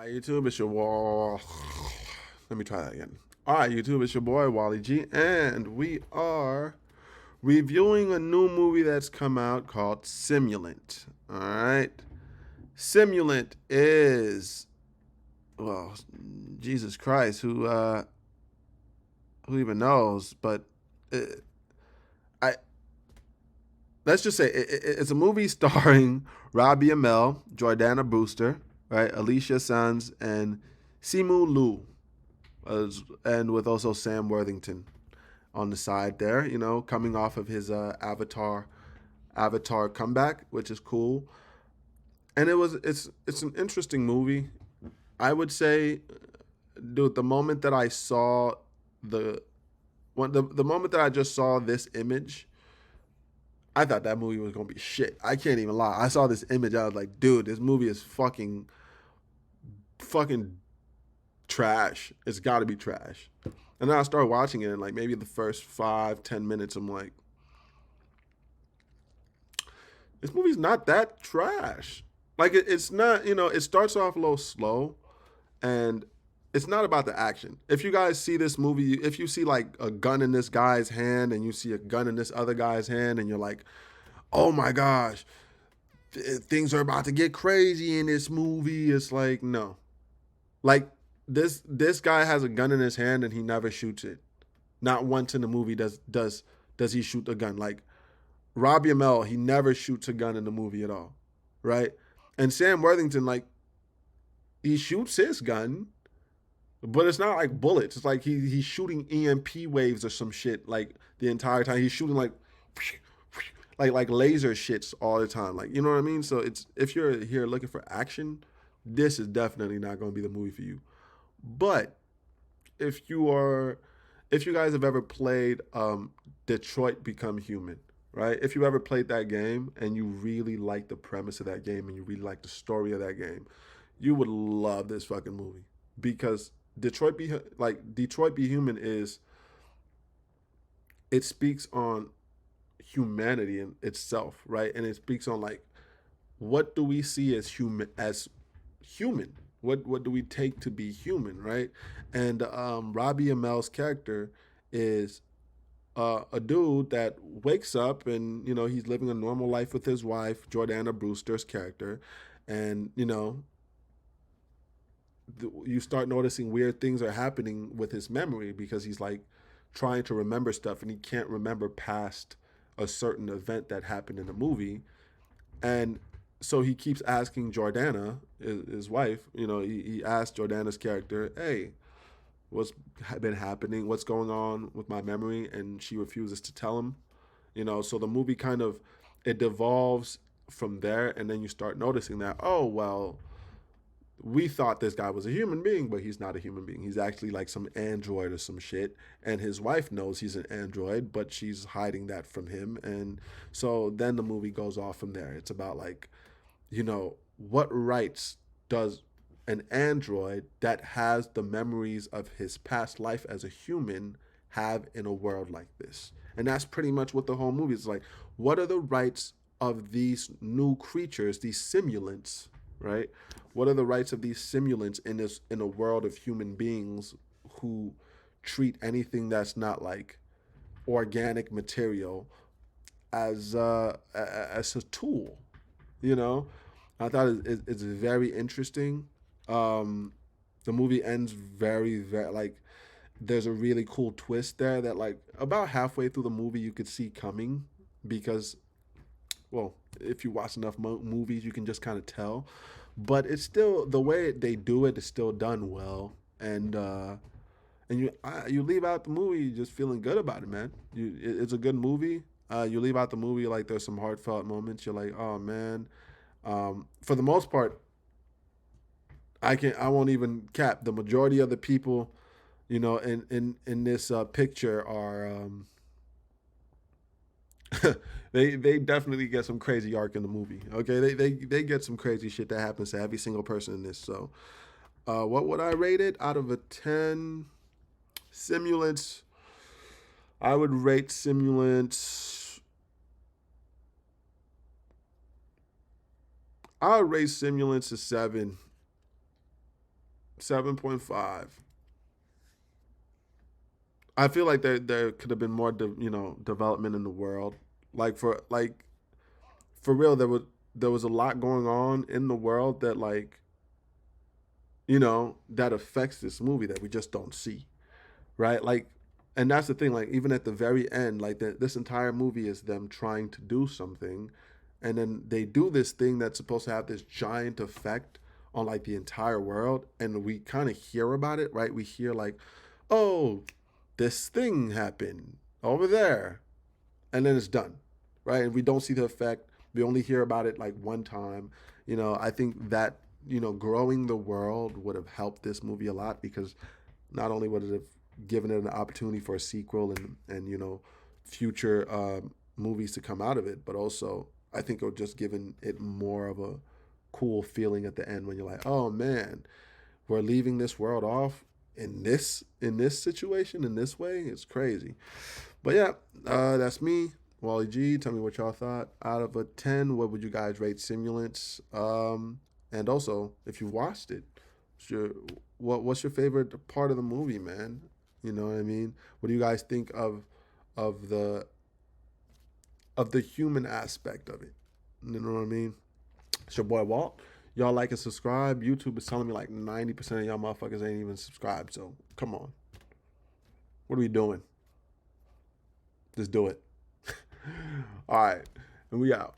Alright, YouTube, it's your wall. Let me try that again. Alright, YouTube, it's your boy Wally G, and we are reviewing a new movie that's come out called Simulant. Alright. Simulant is well, Jesus Christ, who even knows? But uh, I let's just say it's a movie starring Robbie Amell, Jordana Brewster, right, Alicia Sands, and Simu Liu, and with also Sam Worthington on the side there. Coming off of his Avatar comeback, which is cool. And it's an interesting movie. I would say, dude, the moment that I saw the the moment that I just saw this image, I thought that movie was gonna be shit. I can't even lie. I saw this image, I was like, dude, this movie is fucking trash. It's got to be trash. And then I started watching it, and like maybe the first 5-10 minutes, I'm like, this movie's not that trash. Like it's not. It starts off a little slow, and it's not about the action. If you guys see this movie, if you see like a gun in this guy's hand and you see a gun in this other guy's hand, and you're like, oh my gosh, things are about to get crazy in this movie. It's like, no. Like this guy has a gun in his hand and he never shoots it. Not once in the movie does he shoot a gun. Like Robbie Amell, he never shoots a gun in the movie at all, right? And Sam Worthington, like, he shoots his gun, but it's not like bullets. It's like he's shooting EMP waves or some shit like the entire time. He's shooting like laser shits all the time. Like, you know what I mean? So it's, if you're here looking for action, this is definitely not going to be the movie for you. But if you are, if you guys have ever played Detroit Become Human, right? If you ever played that game and you really like the premise of that game and you really like the story of that game, you would love this fucking movie, because Detroit Be Human is, it speaks on humanity in itself, right? And it speaks on like, what do we see as human? What do we take to be human, right? And Robbie Amell's character is a dude that wakes up, and he's living a normal life with his wife, Jordana Brewster's character, and you start noticing weird things are happening with his memory, because he's like trying to remember stuff and he can't remember past a certain event that happened in the movie. And so he keeps asking Jordana, his wife, he asked Jordana's character, hey, what's been happening? What's going on with my memory? And she refuses to tell him. So the movie kind of, it devolves from there, and then you start noticing that, oh well, we thought this guy was a human being, but he's not a human being. He's actually like some android or some shit. And his wife knows he's an android, but she's hiding that from him. And so then the movie goes off from there. It's about like, what rights does an android that has the memories of his past life as a human have in a world like this? And that's pretty much what the whole movie is like. What are the rights of these new creatures, these simulants, right? What are the rights of these simulants in a world of human beings who treat anything that's not like organic material as a tool? You know, I thought it's very interesting. Um, the movie ends very like, there's a really cool twist there that like about halfway through the movie you could see coming, because, well, if you watch enough movies you can just kind of tell, but it's still, the way they do it is still done well. And you leave out the movie just feeling good about it, man. It's a good movie. You leave out the movie like there's some heartfelt moments. You're like, oh man. For the most part, I won't even cap. The majority of the people, in this picture are they definitely get some crazy arc in the movie. Okay, they get some crazy shit that happens to every single person in this. So, what would I rate it out of a 10? Simulants. I would rate Simulants. I would rate Simulants a 7. 7.5. I feel like there could have been more, development in the world. For real, there was a lot going on in the world that that affects this movie that we just don't see, right? And that's the thing. Like even at the very end, this entire movie is them trying to do something, and then they do this thing that's supposed to have this giant effect on like the entire world, and we kind of hear about it, right? We hear like, oh, this thing happened over there, and then it's done, right? And we don't see the effect. We only hear about it like one time. I think that growing the world would have helped this movie a lot because not only would it have given it an opportunity for a sequel and future movies to come out of it, but also I think it would just given it more of a cool feeling at the end when you're like, oh man, we're leaving this world off in this situation in this way. It's crazy. But yeah, that's me, Wally G. Tell me what y'all thought. Out of a 10, what would you guys rate Simulants? And also, if you watched it, what's your favorite part of the movie, man? You know what I mean? What do you guys think of the human aspect of it? You know what I mean? It's your boy Walt. Y'all like and subscribe. YouTube is telling me like 90% of y'all motherfuckers ain't even subscribed. So come on. What are we doing? Just do it. All right. And we out.